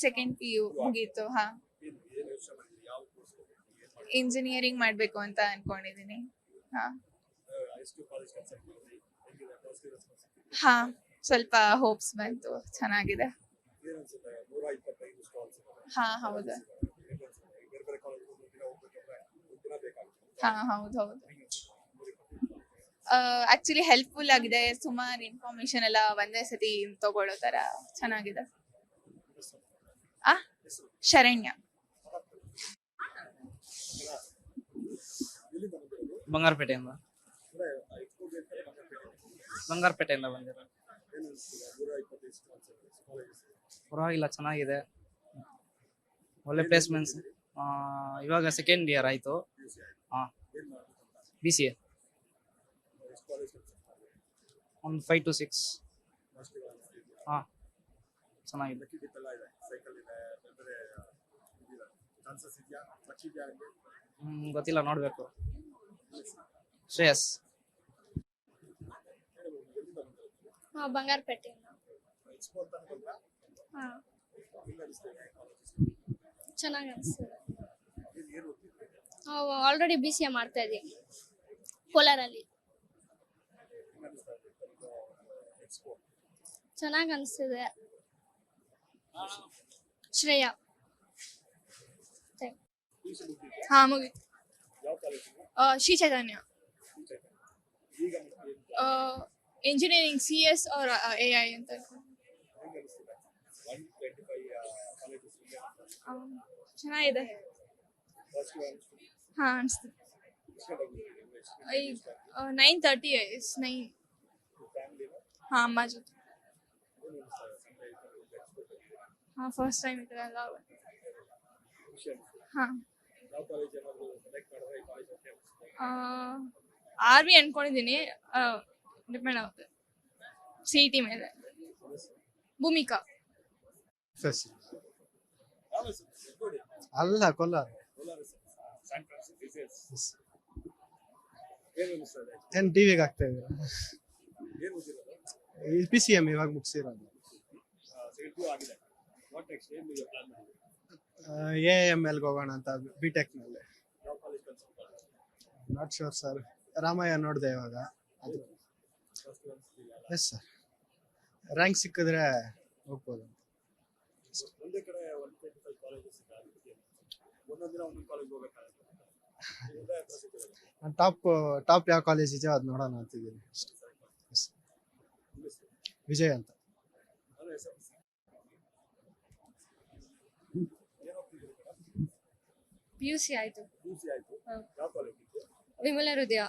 Second PU ಮುಗೀತು. ಹಾ, engineering ಮಾಡ್ಬೇಕು ಅಂತ ಅನ್ಕೊಂಡಿದೀನಿ. ಹಾ ಹಾ ಸ್ವಲ್ಪ ಹೋಪ್ಸ್ ಬಂತು, ಚೆನ್ನಾಗಿದೆ. ಹಾ ಹೌದು. ಹಾ ಹೌದು. ಆಕ್ಚುಲಿ ಹೆಲ್ಪ್ಫುಲ್ ಆಗಿದೆ, ಸುಮಾರು ಇನ್ಫಾರ್ಮೇಶನ್ ಎಲ್ಲ ಒಂದೇ ಸತಿ ತಗೊಳ್ಳೋ ತರ ಚೆನ್ನಾಗಿದೆ. ಆ ಶರಣ್ಯ. ಬಂಗಾರಪೇಟೆಯಿಂದ ಬಂದಿರೋ. ಪರವಾಗಿಲ್ಲ, ಚೆನ್ನಾಗಿದೆ, ಒಳ್ಳೆ ಪ್ಲೇಸ್ಮೆಂಟ್ಸ್. ಇವಾಗ ಸೆಕೆಂಡ್ ಇಯರ್ ಆಯ್ತು. BCA ಒಂದು 5 to 6. ಚೆನ್ನಾಗಿದೆ. ಗೊತ್ತಿಲ್ಲ, ನೋಡ್ಬೇಕು. ಶ್ರೇಯಸ್. ಬಂಗಾರಪೇಟೆ. ಚೆನ್ನಾಗಿ ಅನಿಸ್ತದೆ. ಆಲ್ರೆಡಿ BCA ಮಾಡ್ತಾ ಇದ್ದೀವಿ ಕೋಲಾರಲ್ಲಿ. ಚೆನ್ನಾಗಿ ಅನಿಸ್ತಿದೆ. ಶ್ರೇಯಾ. ಹಾ ಮುಗೀತು. ಶ್ರೀ ಚೈತನ್ಯ. ಇಂಜಿನಿಯರಿಂಗ್ CS और AI ಅಂತ. ಚೆನ್ನಾಗಿದೆ. ಹಾ ಅನಿಸ್ತು. 9:30 is 9. ಹಾ ಅಮ್ಮ ಜೊತೆ. ಹಾ ಫಸ್ಟ್ ಟೈಮ್ ಇದ್ರಲ್ಲ. ಹಾ RV ಅನ್ಕೊಂಡಿದೀನಿ, ಡಿಪೆಂಡ್ ಆಗುತ್ತೆ CET ಮೇಲೆ. ಭೂಮಿಕಾ. ಅಲ್ಲ, ಕೋಲಾರ. ಏನ್ ಟಿವಿಗೆ ಆಗ್ತಾ ಇದ್ದೀರಾ? PCM ಇವಾಗ ಮುಗಿಸಿರೋದು. AML ಹೋಗೋಣ ಅಂತ BTech ನಲ್ಲಿ. ನಾಟ್ ಶೋರ್ ಸರ್, ರಾಮಯ್ಯ ನೋಡಿದೆ ಇವಾಗ. ಅದು ಎಸ್ ಸರ್, ರ್ಯಾಂಕ್ ಸಿಕ್ಕಿದ್ರೆ ಹೋಗ್ಬೋದು. ಟಾಪ್ ಯಾವ ಕಾಲೇಜ್ ಇದೆಯೋ ಅದು ನೋಡೋಣ ಅಂತಿದ್ದೀನಿ. ವಿಜಯ್ ಅಂತ. PUC ಆಯ್ತು. ವಿಮಲ ಹೃದಯ.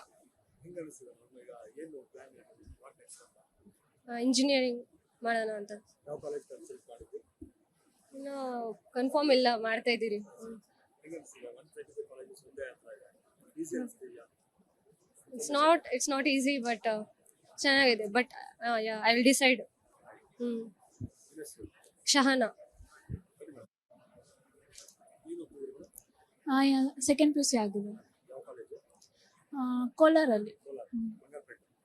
ಇಂಜಿನಿಯರಿಂಗ್ ಮಾಡೋಣ ಅಂತ. ಇನ್ನು ಕನ್ಫರ್ಮ್ ಇಲ್ಲ, ಮಾಡ್ತಾ ಇದ್ದೀರಿ. ಇಟ್ಸ್ ನಾಟ್ ಈಸಿ, ಬಟ್ ಚೆನ್ನಾಗಿದೆ. But I will decide. Shahana. Second PUC ಆಗಿದೆ ಕೋಲಾರಲ್ಲಿ.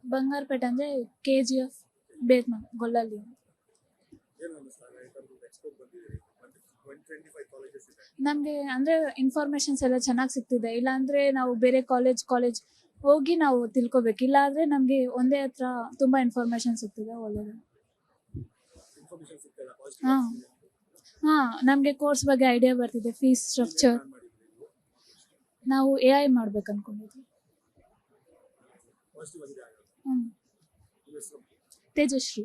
ಬಂಗಾರಪೇಟೆ ಅಂದ್ರೆ KGF ಬೇತ್ಮನ್ ಗೊಲ್ಲಲ್ಲಿ. ನಮ್ಗೆ ಅಂದ್ರೆ ಇನ್ಫಾರ್ಮೇಶನ್ಸ್ ಎಲ್ಲ ಚೆನ್ನಾಗಿ ಸಿಗ್ತಿದೆ. ಇಲ್ಲಾಂದ್ರೆ ನಾವು ಬೇರೆ ಕಾಲೇಜ್ ಹೋಗಿ ನಾವು ತಿಳ್ಕೊಬೇಕು. ಇಲ್ಲ ಆದ್ರೆ ನಮ್ಗೆ ಒಂದೇ ಹತ್ರ ತುಂಬಾ ಇನ್ಫಾರ್ಮೇಶನ್ ಸಿಗ್ತಿದೆ, ಒಳ್ಳೇದು. ಹಾ ನಮ್ಗೆ ಕೋರ್ಸ್ ಬಗ್ಗೆ ಐಡಿಯಾ ಬರ್ತಿದೆ, ಫೀಸ್ ಸ್ಟ್ರಕ್ಚರ್. ನಾವು AI ಮಾಡ್ಬೇಕು ಅನ್ಕೊಂಡಿದ್ವಿ. ತೇಜಶ್ರೀ.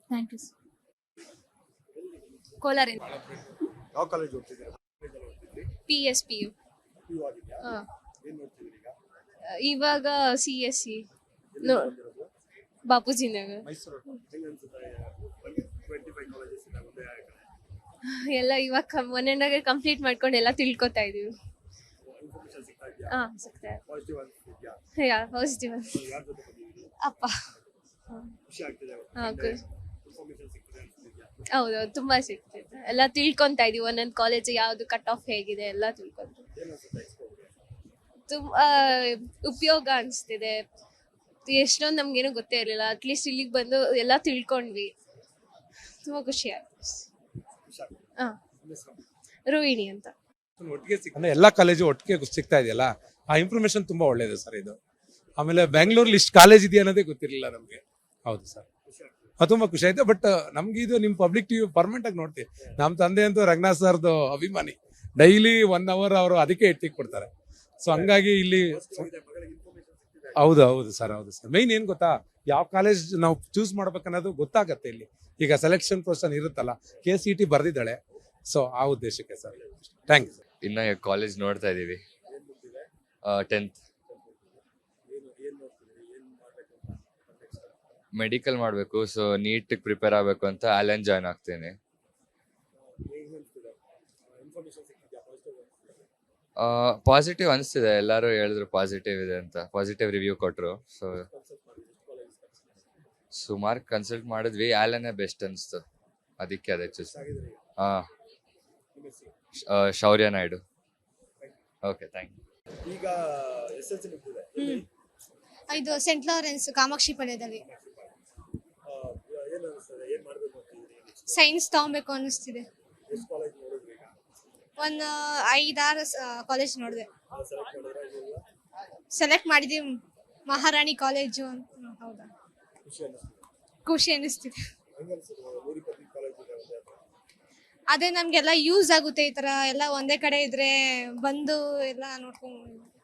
Thank you. ಕೋಲಾರಿಂದ. ಯಾವ ಕಾಲೇಜ್ ಹೋಗ್ತಿದ್ದೀರಾ? PSPU. ಇವಾಗ CSE ಬಾಪೂಜಿ ನಗರ್. ಎಲ್ಲ ಇವಾಗ 1.5 year ಕಂಪ್ಲೀಟ್ ಮಾಡ್ಕೊಂಡು ಎಲ್ಲ ತಿಳ್ಕೊತಾ ಇದೀವಿ. ಸಿಗ್ತಾ ಇದೆ. ಪಾಸಿಟಿವ್. ಅಪ್ಪ. ಹೌದು, ತುಂಬಾ ಸಿಗ್ತೈತೆ. ಎಲ್ಲ ತಿಳ್ಕೊಂತಾ ಇದೀವಿ, ಒಂದೊಂದು ಕಾಲೇಜ್ ಯಾವ್ದು ಕಟ್ ಆಫ್ ಹೇಗಿದೆ ಎಲ್ಲ ತಿಳ್ಕೊಂತ. ತುಂಬಾ ಉಪಯೋಗ ಅನಿಸ್ತಿದೆ. ಎಷ್ಟೊಂದು ನಮ್ಗೇನು ಗೊತ್ತೇ ಇರಲಿಲ್ಲ, ಅಟ್ಲೀಸ್ಟ್ ಇಲ್ಲಿಗೆ ಬಂದು ಎಲ್ಲ ತಿಳ್ಕೊಂಡ್ವಿ. ತುಂಬಾ ಖುಷಿ ಆಯ್ತು. ರೋಹಿಣಿ ಅಂತ. ಒಟ್ಟಿಗೆ ಅಂದ್ರೆ ಎಲ್ಲಾ ಕಾಲೇಜು ಒಟ್ಟಿಗೆ ಸಿಗ್ತಾ ಇದೆಯಲ್ಲ, ಆ ಇನ್ಫಾರ್ಮೇಶನ್ ತುಂಬಾ ಒಳ್ಳೇದು ಸರ್ ಇದು. ಆಮೇಲೆ ಬೆಂಗಳೂರಲ್ಲಿ ಇಷ್ಟು ಕಾಲೇಜ್ ಇದೆಯಾ ಅನ್ನೋದೇ ಗೊತ್ತಿರಲಿಲ್ಲ ನಮ್ಗೆ. ಹೌದು ಸರ್, ತುಂಬಾ ಖುಷಿ ಆಯ್ತು. ಬಟ್ ನಮ್ಗೆ ಇದು ನಿಮ್ ಪಬ್ಲಿಕ್ ಟಿವಿ ಪರ್ಮನೆಂಟ್ ಆಗಿ ನೋಡ್ತೀವಿ. ನಮ್ ತಂದೆ ಅಂತೂ ರಂಗನಾಥ್ ಸರ್ದು ಅಭಿಮಾನಿ, ಡೈಲಿ 1 hour ಅವರು ಅದಕ್ಕೆ ಎತ್ತಿಕ್ ಕೊಡ್ತಾರೆ. ಸೊ ಹಂಗಾಗಿ ಇಲ್ಲಿ ಹೌದು ಸರ್. ಮೈನ್ ಏನ್ ಗೊತ್ತಾ, ಯಾವ ಕಾಲೇಜ್ ನಾವು ಚೂಸ್ ಮಾಡ್ಬೇಕನ್ನೋದು ಗೊತ್ತಾಗತ್ತೆ ಇಲ್ಲಿ. ಈಗ ಸೆಲೆಕ್ಷನ್ ಪ್ರೊಸೆಸ್ ಇರುತ್ತಲ್ಲ, KCET ಬರ್ದಿದ್ದಾಳೆ. ಸೊ ಆ ಉದ್ದೇಶಕ್ಕೆ ಸರ್. Thank you. ಇನ್ನ ಕಾಲೇಜ್ ನೋಡ್ತಾ ಇದೀವಿ. 10th ಮೆಡಿಕಲ್ ಮಾಡಬೇಕು. ಸೊ ನೀಟ್ ಪ್ರಿಪೇರ್ ಆಗಬೇಕು ಅಂತ ಅಲೆನ್ ಜಾಯ್ನ್ ಆಗ್ತೀನಿ. ಪಾಸಿಟಿವ್ ಅನಿಸ್ತಿದೆ, ಎಲ್ಲರೂ ಹೇಳಿದ್ರು ಪಾಸಿಟಿವ್ ಇದೆ ಅಂತ, ಪಾಸಿಟಿವ್ ರಿವ್ಯೂ ಕೊಟ್ಟರು. ಸೊ ಸುಮಾರು ಕನ್ಸಲ್ಟ್ ಮಾಡಿದ್ವಿ, ಆಲೆನೇ ಬೆಸ್ಟ್ ಅನಿಸ್ತು, ಅದಕ್ಕೆ ಅದೇ ಚೂಸ್. ಶೌರ್ಯ ನಾಯ್ಡು. Okay, thank you. ಈಗ ಇದು ಸೆಂಟ್ ಲಾರೆನ್ಸ್ ಕಾಮಾಕ್ಷಿ ಪಾಳ್ಯದಲ್ಲಿ ಸೈನ್ಸ್ ತಗೊಬೇಕು ಅನಿಸ್ತಿದೆ. ಒಂದು 5-6 ಕಾಲೇಜ್ ನೋಡಿದೆ, ಸೆಲೆಕ್ಟ್ ಮಾಡಿದೀವಿ. ಮಹಾರಾಣಿ ಕಾಲೇಜು ಅಂತ. ಹೌದಾ, ಖುಷಿ ಅನಿಸ್ತಿದೆ. ಅದೇ ನಮ್ಗೆಲ್ಲ ಯೂಸ್ ಆಗುತ್ತೆ, ಈ ತರ ಎಲ್ಲ ಒಂದೇ ಕಡೆ ಇದ್ರೆ ಬಂದು ಎಲ್ಲ ನೋಡ್ಕೊಂಡು